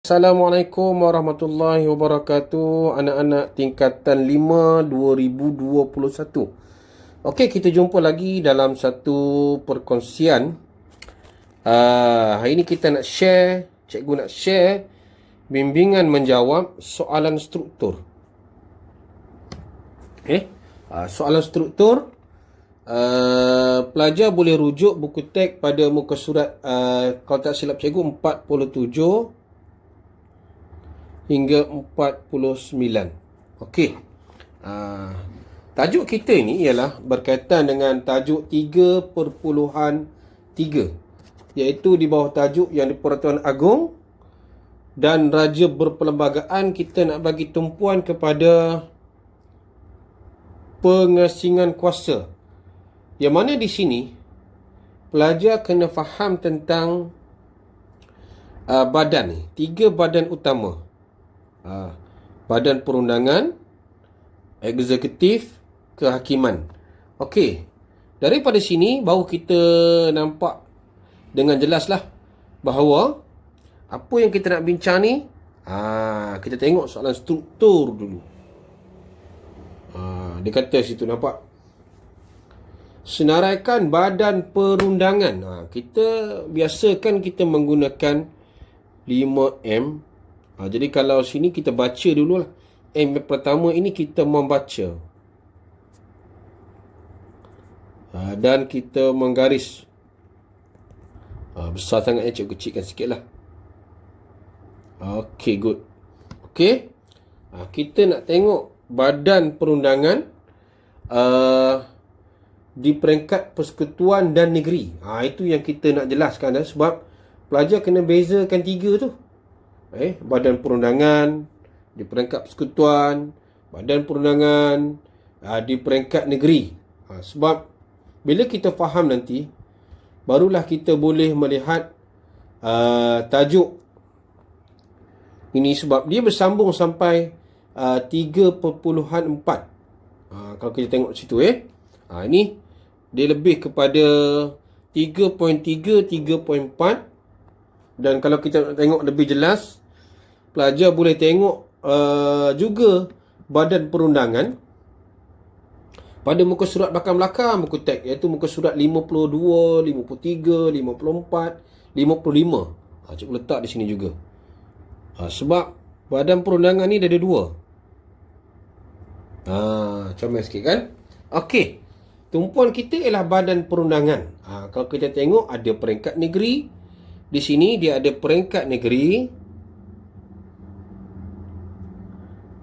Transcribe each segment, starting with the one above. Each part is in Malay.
Assalamualaikum warahmatullahi wabarakatuh. Anak-anak tingkatan 5 2021. Okey, kita jumpa lagi dalam satu perkongsian. Hari ini kita nak share, cikgu nak share bimbingan menjawab soalan struktur. Soalan struktur, pelajar boleh rujuk buku teks pada muka surat, kalau tak silap cikgu, 47 hingga 49. Okey. Tajuk kita ni ialah berkaitan dengan tajuk 3.3, iaitu di bawah tajuk yang di-Pertuan Agong dan Raja Berperlembagaan. Kita nak bagi tumpuan kepada pengasingan kuasa, yang mana di sini pelajar kena faham tentang badan ni, 3 badan utama. Badan perundangan, eksekutif, kehakiman. Okey, daripada sini baru kita nampak dengan jelaslah bahawa apa yang kita nak bincang ni, kita tengok soalan struktur dulu. Dia kata situ, nampak, senaraikan badan perundangan. Kita biasakan kita menggunakan 5M. Jadi kalau sini kita baca dululah. M yang pertama ini kita membaca. Dan kita menggaris. Besar sangat, cikgu kecilkan sikit lah. Okey, good. Okey. Kita nak tengok badan perundangan di peringkat persekutuan dan negeri. Itu yang kita nak jelaskan, sebab pelajar kena bezakan 3 tu. Badan perundangan di peringkat persekutuan, badan perundangan di peringkat negeri. Sebab bila kita faham nanti, barulah kita boleh melihat tajuk ini, sebab dia bersambung sampai 3.4. Kalau kita tengok situ, ini dia lebih kepada 3.3, 3.4. Dan kalau kita nak tengok lebih jelas, pelajar boleh tengok juga badan perundangan pada muka surat belakang-belakang buku teks, iaitu muka surat 52, 53, 54, 55. Cikgu letak di sini juga. Sebab badan perundangan ni dah ada 2. Comel sikit kan? Okey. Tumpuan kita ialah badan perundangan. Kalau kita tengok, ada peringkat negeri. Di sini dia ada peringkat negeri,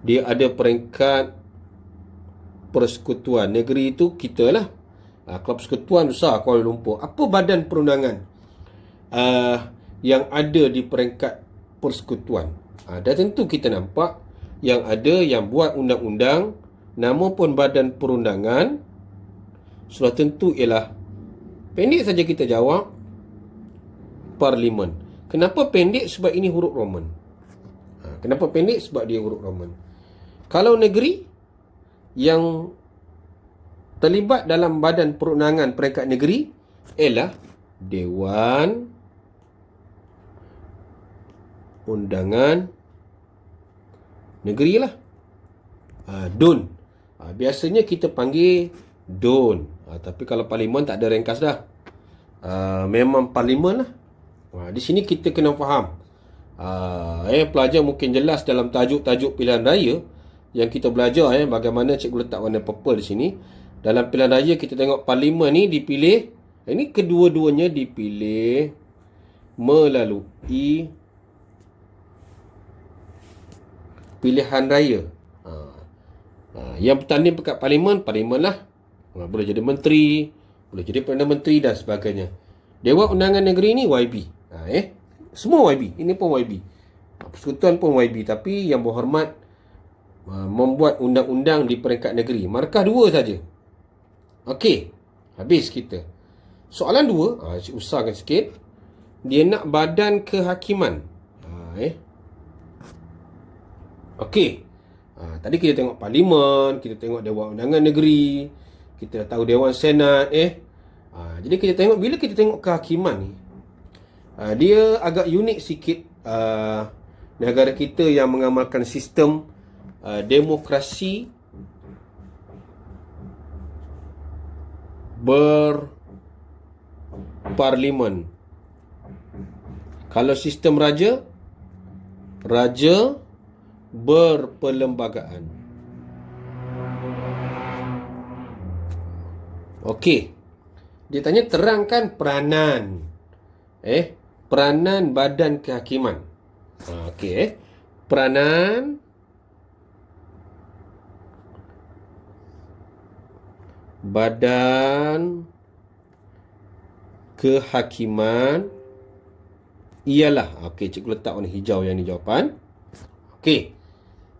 dia ada peringkat persekutuan. Negeri itu kita lah. Kalau persekutuan besar, Kuala Lumpur. Apa badan perundangan yang ada di peringkat persekutuan? Dah tentu kita nampak yang ada yang buat undang-undang, nama pun badan perundangan. Sudah tentu ialah, pendek saja kita jawab, Parlimen. Kenapa pendek? Sebab ini huruf Roman. Kenapa pendek? Sebab dia huruf Roman. Kalau negeri yang terlibat dalam badan perundangan peringkat negeri ialah Dewan Undangan Negeri lah. DUN. Biasanya kita panggil DUN. Tapi kalau Parlimen tak ada ringkas dah. Memang Parlimen lah. Di sini kita kena faham. Pelajar mungkin jelas dalam tajuk-tajuk pilihan raya yang kita belajar, bagaimana cikgu letak warna purple di sini. Dalam pilihan raya kita tengok Parlimen ni dipilih. Ini kedua-duanya dipilih melalui pilihan raya. Yang bertanding pekat Parlimen lah. Boleh jadi menteri, boleh jadi Perdana Menteri dan sebagainya. Dewan Undangan Negeri ni YB. Semua YB. Ini pun YB. Persekutuan pun YB. Tapi yang berhormat membuat undang-undang di peringkat negeri. Markah 2 saja. Okey. Habis kita. Soalan 2. Cikgu usahkan sikit. Dia nak badan kehakiman. Okey. Tadi kita tengok Parlimen, kita tengok Dewan Undangan Negeri, kita tahu Dewan Senat. Jadi kita tengok, bila kita tengok kehakiman ni, dia agak unik sikit negara kita yang mengamalkan sistem demokrasi berparlimen. Kalau sistem raja berperlembagaan. Okey. Dia tanya terangkan peranan badan kehakiman. Okey. Peranan badan kehakiman ialah, okey, cikgu letak warna hijau yang ni jawapan. Okey.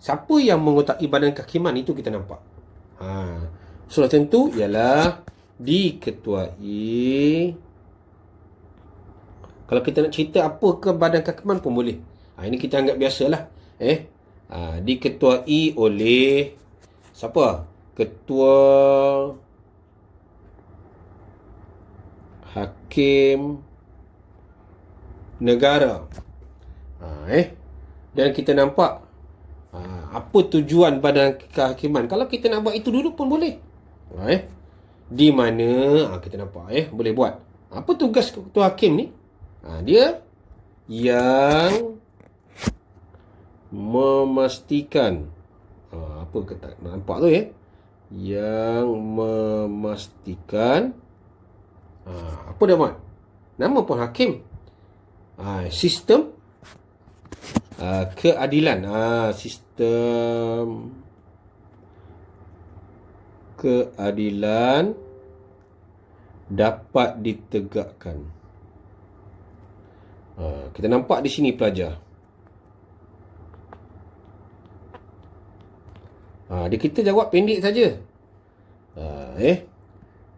Siapa yang mengotai badan kehakiman itu kita nampak. Sudah tentu ialah diketuai. Kalau kita nak cerita apa ke badan kehakiman pun boleh. Ini kita anggap biasalah. Diketuai oleh siapa? Ketua Hakim Negara. Dan kita nampak apa tujuan badan kehakiman. Kalau kita nak buat itu dulu pun boleh. Di mana kita nampak boleh buat. Apa tugas ketua hakim ni? Dia yang memastikan apa kata nampak tu yang memastikan apa dia buat? Nama pun hakim. Sistem keadilan. Sistem keadilan dapat ditegakkan. Kita nampak di sini pelajar. Kita jawab pendek saja.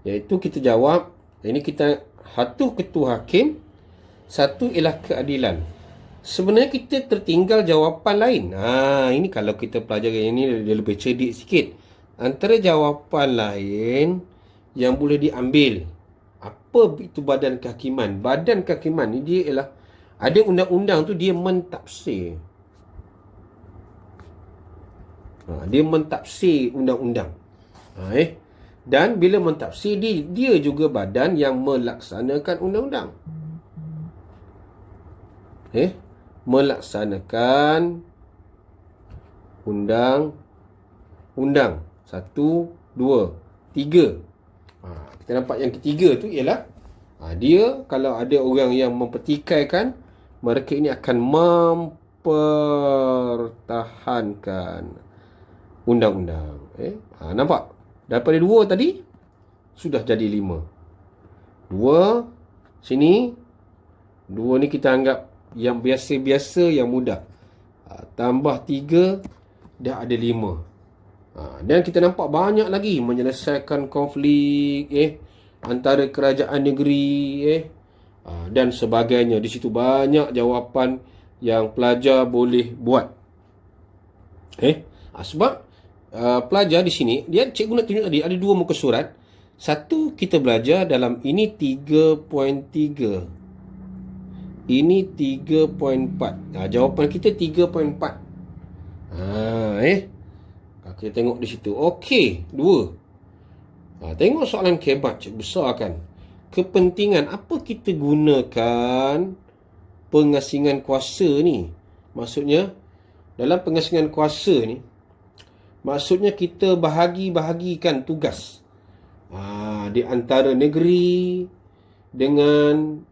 Iaitu kita jawab, ini kita satu ketua hakim, satu ialah keadilan. Sebenarnya kita tertinggal jawapan lain. Ini kalau kita pelajari ini dia lebih cerdik sikit. Antara jawapan lain yang boleh diambil, apa itu badan kehakiman? Badan kehakiman ni dia ialah ada undang-undang tu dia mentafsir. Dia mentafsir undang-undang. Dan bila mentafsir, dia juga badan yang melaksanakan undang-undang. Melaksanakan undang-undang. 1, 2, 3. Kita nampak yang ketiga tu ialah dia kalau ada orang yang mempertikaikan, mereka ini akan mempertahankan undang-undang. Nampak? Daripada 2 tadi sudah jadi 5. 2 sini, 2 ni kita anggap yang biasa-biasa, yang mudah. Tambah 3 dah ada 5. Dan kita nampak banyak lagi menyelesaikan konflik antara kerajaan negeri dan sebagainya. Di situ banyak jawapan yang pelajar boleh buat. Sebab pelajar di sini, dia cikgu nak tunjuk tadi ada 2 muka surat. Satu kita belajar dalam ini 3.3. Ini 3.4. Jawapan kita 3.4. Kita tengok di situ. Okey, 2. Tengok soalan kebat cikgu besar kan. Kepentingan apa kita gunakan pengasingan kuasa ni? Maksudnya dalam pengasingan kuasa ni, maksudnya kita bahagikan tugas di antara negeri dengan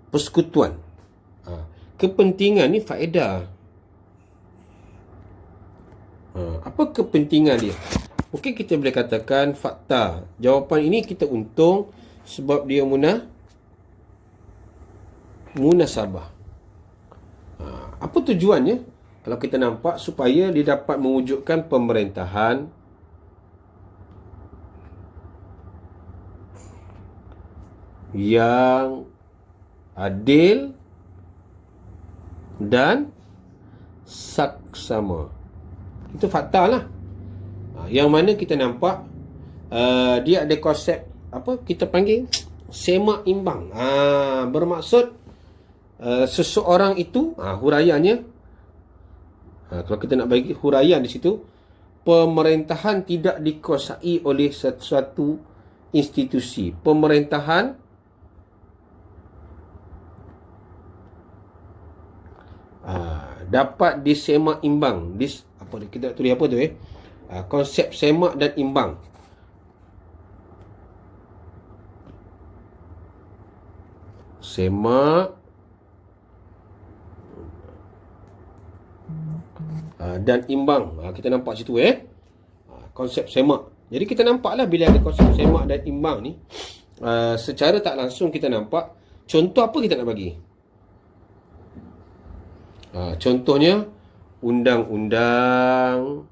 persekutuan. Kepentingan ni faedah. Apa kepentingan dia? Mungkin kita boleh katakan fakta. Jawapan ini kita untung sebab dia munasabah. Apa tujuannya? Kalau kita nampak supaya dia dapat mewujudkan pemerintahan yang adil dan saksama. Itu fakta lah. Yang mana kita nampak dia ada konsep apa kita panggil semak imbang. Bermaksud seseorang itu huraiannya Kalau kita nak bagi huraian di situ, pemerintahan tidak dikuasai oleh satu institusi. Pemerintahan dapat disemak imbang. Kita tulis apa tu konsep semak dan imbang. Semak dan imbang. Kita nampak situ konsep semak. Jadi kita nampaklah bila ada konsep semak dan imbang ni, secara tak langsung kita nampak contoh apa kita nak bagi. Contohnya undang-undang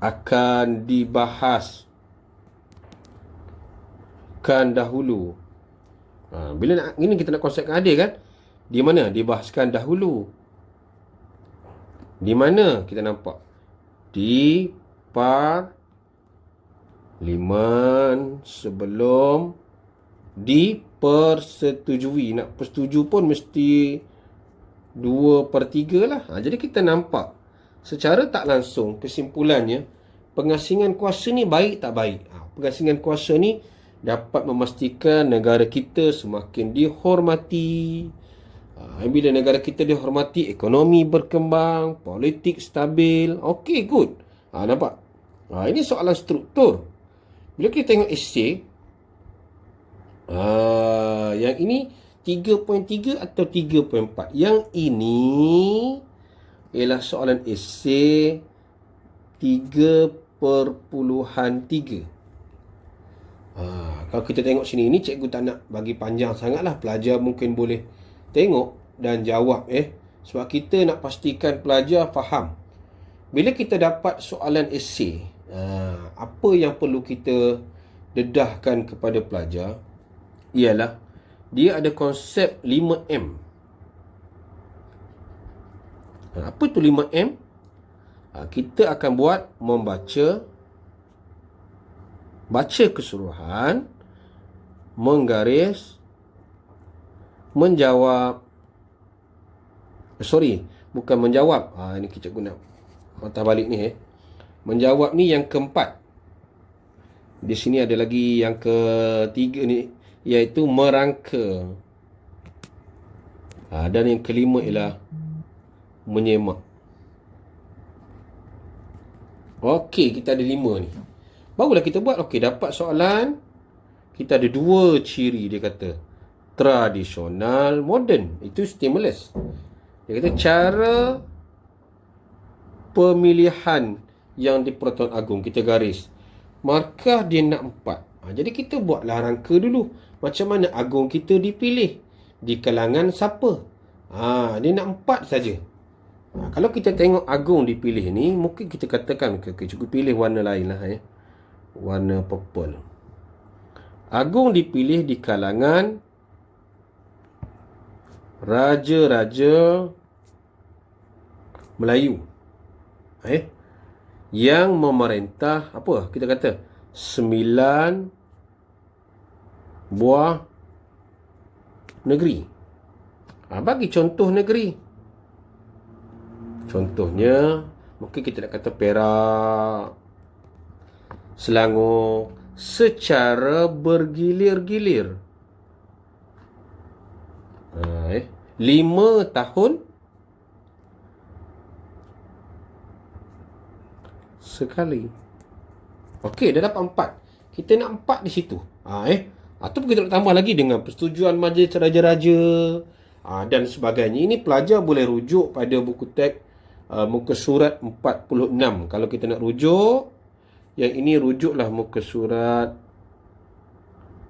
akan dibahaskan dahulu. Bila nak ini kita nak konsepkan adil kan? Di mana dibahaskan dahulu? Di mana kita nampak? Di parlimen sebelum dipersetujui. Nak persetuju pun mesti 2/3 lah. Jadi kita nampak secara tak langsung kesimpulannya, pengasingan kuasa ni baik tak baik. Pengasingan kuasa ni dapat memastikan negara kita semakin dihormati. Bila negara kita dihormati, ekonomi berkembang, politik stabil. Okey, good. Nampak? Ini soalan struktur. Bila kita tengok esei, yang ini 3.3 atau 3.4. Yang ini ialah soalan esei 3.3. Kalau kita tengok sini, ini cikgu tak nak bagi panjang sangatlah. Pelajar mungkin boleh tengok dan jawab sebab kita nak pastikan pelajar faham. Bila kita dapat soalan esei, apa yang perlu kita dedahkan kepada pelajar ialah dia ada konsep 5M. Apa itu 5M? Kita akan buat baca keseluruhan, menggaris, menjawab. Bukan menjawab. Ini kita guna patah balik ni. Menjawab ni yang keempat. Di sini ada lagi yang ketiga ni, iaitu merangka. Dan yang kelima ialah menyemak. Okey, kita ada 5 ni. Barulah kita buat. Okey, dapat soalan. Kita ada 2 ciri dia kata. Tradisional, moden. Itu stimulus. Dia kata cara pemilihan yang di Pertuan Agong. Kita garis. Markah dia nak 4. Jadi kita buatlah rangka dulu. Macam mana Agong kita dipilih? Di kalangan siapa? Dia nak 4 saja. Kalau kita tengok Agong dipilih ni, mungkin kita katakan, cikgu pilih warna lain lah. Warna purple. Agong dipilih di kalangan raja-raja Melayu. Yang memerintah, apa kita kata, 9 buah negeri. Bagi contoh negeri. Contohnya, mungkin kita nak kata Perak, Selangor, secara bergilir-gilir. 5 tahun sekali. Okey, dah dapat 4. Kita nak 4 di situ. Ataupun kita nak tambah lagi dengan persetujuan majlis raja-raja dan sebagainya. Ini pelajar boleh rujuk pada buku teks muka surat 46. Kalau kita nak rujuk, yang ini rujuklah muka surat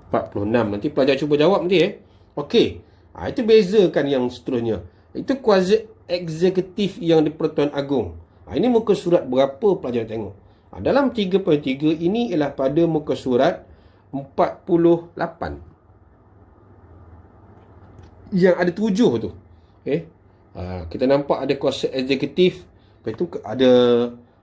46. Nanti pelajar cuba jawab nanti. Okey. Itu bezakan yang seterusnya. Itu kuasa eksekutif yang di Pertuan Agong. Ini muka surat berapa pelajar tengok. Dalam 3.3 ini ialah pada muka surat 48. Yang ada 7 tu. Kita nampak ada kuasa eksekutif. Lepas tu ada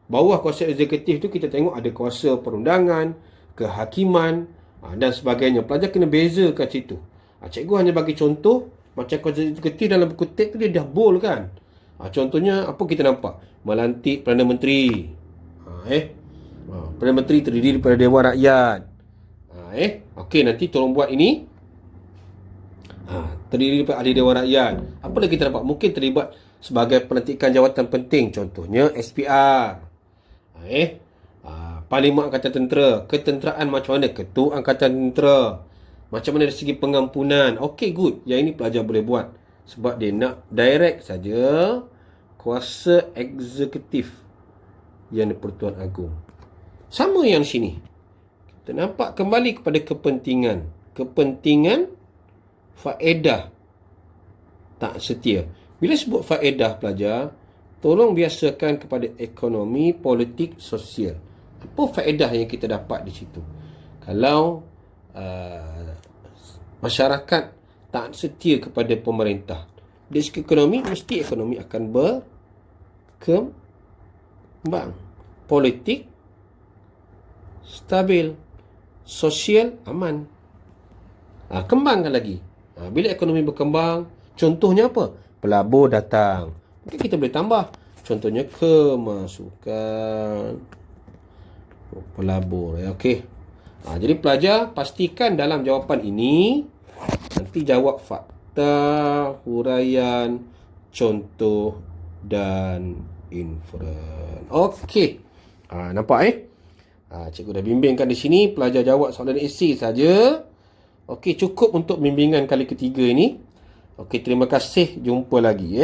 bawah kuasa eksekutif tu kita tengok ada kuasa perundangan, kehakiman dan sebagainya. Pelajar kena bezakan situ. Cikgu hanya bagi contoh Macam konstitusi dalam buku teks tu dia dah bold kan. Contohnya apa kita nampak? Melantik Perdana Menteri. Perdana Menteri terdiri daripada Dewan Rakyat. Okey, nanti tolong buat ini. Terdiri daripada ahli Dewan Rakyat. Apa lagi kita nampak? Mungkin terlibat sebagai pelantikan jawatan penting. Contohnya SPR. Parlimen Angkatan Tentera. Ketenteraan macam mana? Ketua Angkatan Tentera. Macam mana dari segi pengampunan? Okey, good. Yang ini pelajar boleh buat. Sebab dia nak direct saja kuasa eksekutif yang di-Pertuan Agong. Sama yang sini. Kita nampak kembali kepada kepentingan. Kepentingan faedah tak setia. Bila sebut faedah pelajar, tolong biasakan kepada ekonomi, politik, sosial. Apa faedah yang kita dapat di situ? Kalau masyarakat tak setia kepada pemerintah, dari segi ekonomi, mesti ekonomi akan berkembang. Politik stabil, sosial aman. Kembangkan lagi. Bila ekonomi berkembang, contohnya apa? Pelabur datang. Mungkin kita boleh tambah. Contohnya kemasukan pelabur. Okey. Jadi pelajar pastikan dalam jawapan ini nanti jawab fakta, huraian, contoh dan inferen. Okey. Nampak cikgu dah bimbingkan di sini. Pelajar jawab soalan esei saja. Okey, cukup untuk bimbingan kali ketiga ini. Okey, terima kasih. Jumpa lagi.